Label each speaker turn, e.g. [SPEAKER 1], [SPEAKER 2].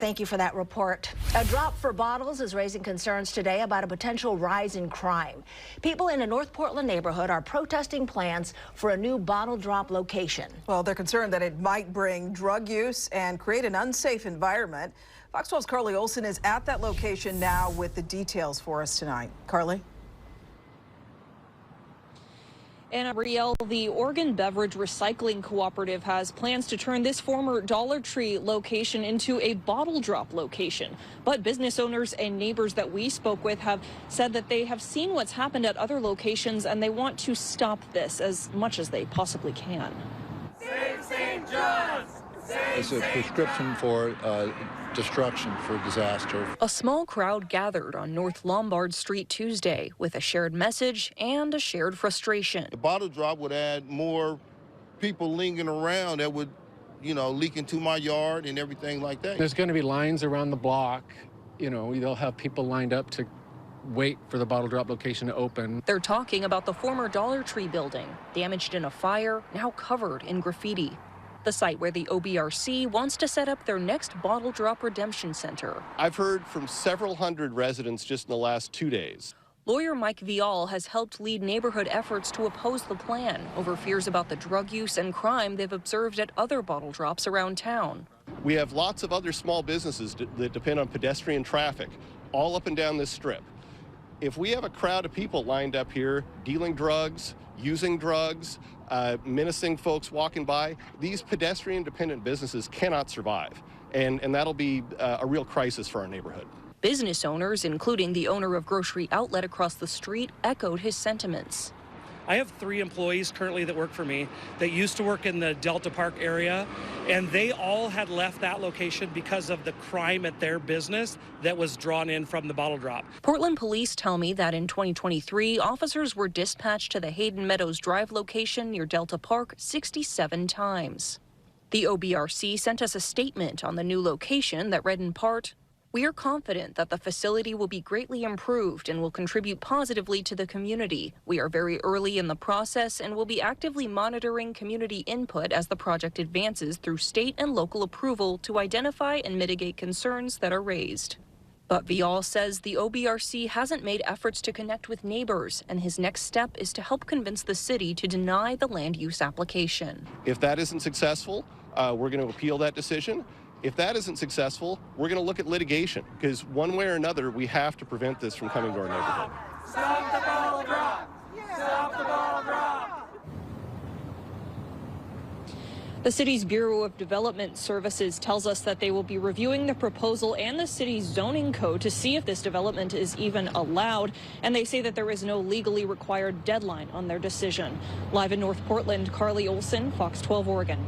[SPEAKER 1] Thank you for that report. A drop for bottles is raising concerns today about a potential rise in crime. People in a North Portland neighborhood are protesting plans for a new bottle drop location.
[SPEAKER 2] Well, they're concerned that it might bring drug use and create an unsafe environment. Fox 12's Carly Olson is at that location now with the details for us tonight. Carly?
[SPEAKER 3] And Ariel, the Oregon Beverage Recycling Cooperative has plans to turn this former Dollar Tree location into a bottle drop location. But business owners and neighbors that we spoke with have said that they have seen what's happened at other locations and they want to stop this as much as they possibly can.
[SPEAKER 4] Save St. John's!
[SPEAKER 5] It's a prescription for destruction, for disaster.
[SPEAKER 3] A small crowd gathered on North Lombard Street Tuesday with a shared message and a shared frustration.
[SPEAKER 6] The bottle drop would add more people lingering around that would, leak into my yard and everything like that.
[SPEAKER 7] There's going to be lines around the block. They'll have people lined up to wait for the bottle drop location to open.
[SPEAKER 3] They're talking about the former Dollar Tree building, damaged in a fire, now covered in graffiti. The site where the OBRC wants to set up their next bottle drop redemption center.
[SPEAKER 8] I've heard from several hundred residents just in the last 2 days.
[SPEAKER 3] Lawyer Mike Vial has helped lead neighborhood efforts to oppose the plan over fears about the drug use and crime they've observed at other bottle drops around town.
[SPEAKER 8] We have lots of other small businesses that depend on pedestrian traffic all up and down this strip. If we have a crowd of people lined up here dealing drugs, using drugs, menacing folks walking by, these pedestrian-dependent businesses cannot survive, and that'll be a real crisis for our neighborhood.
[SPEAKER 3] Business owners, including the owner of Grocery Outlet across the street, echoed his sentiments.
[SPEAKER 9] I have 3 employees currently that work for me that used to work in the Delta Park area, and they all had left that location because of the crime at their business that was drawn in from the bottle drop.
[SPEAKER 3] Portland police tell me that in 2023, officers were dispatched to the Hayden Meadows Drive location near Delta Park 67 times. The OBRC sent us a statement on the new location that read in part, "We are confident that the facility will be greatly improved and will contribute positively to the community. We are very early in the process and will be actively monitoring community input as the project advances through state and local approval to identify and mitigate concerns that are raised." But Vial says the OBRC hasn't made efforts to connect with neighbors, and his next step is to help convince the city to deny the land use application.
[SPEAKER 8] If that isn't successful, we're going to appeal that decision. If that isn't successful, we're going to look at litigation, because one way or another, we have to prevent this from coming to our neighborhood.
[SPEAKER 4] Stop the bottle drop! Stop the bottle drop!
[SPEAKER 3] The city's Bureau of Development Services tells us that they will be reviewing the proposal and the city's zoning code to see if this development is even allowed, and they say that there is no legally required deadline on their decision. Live in North Portland, Carly Olson, Fox 12 Oregon.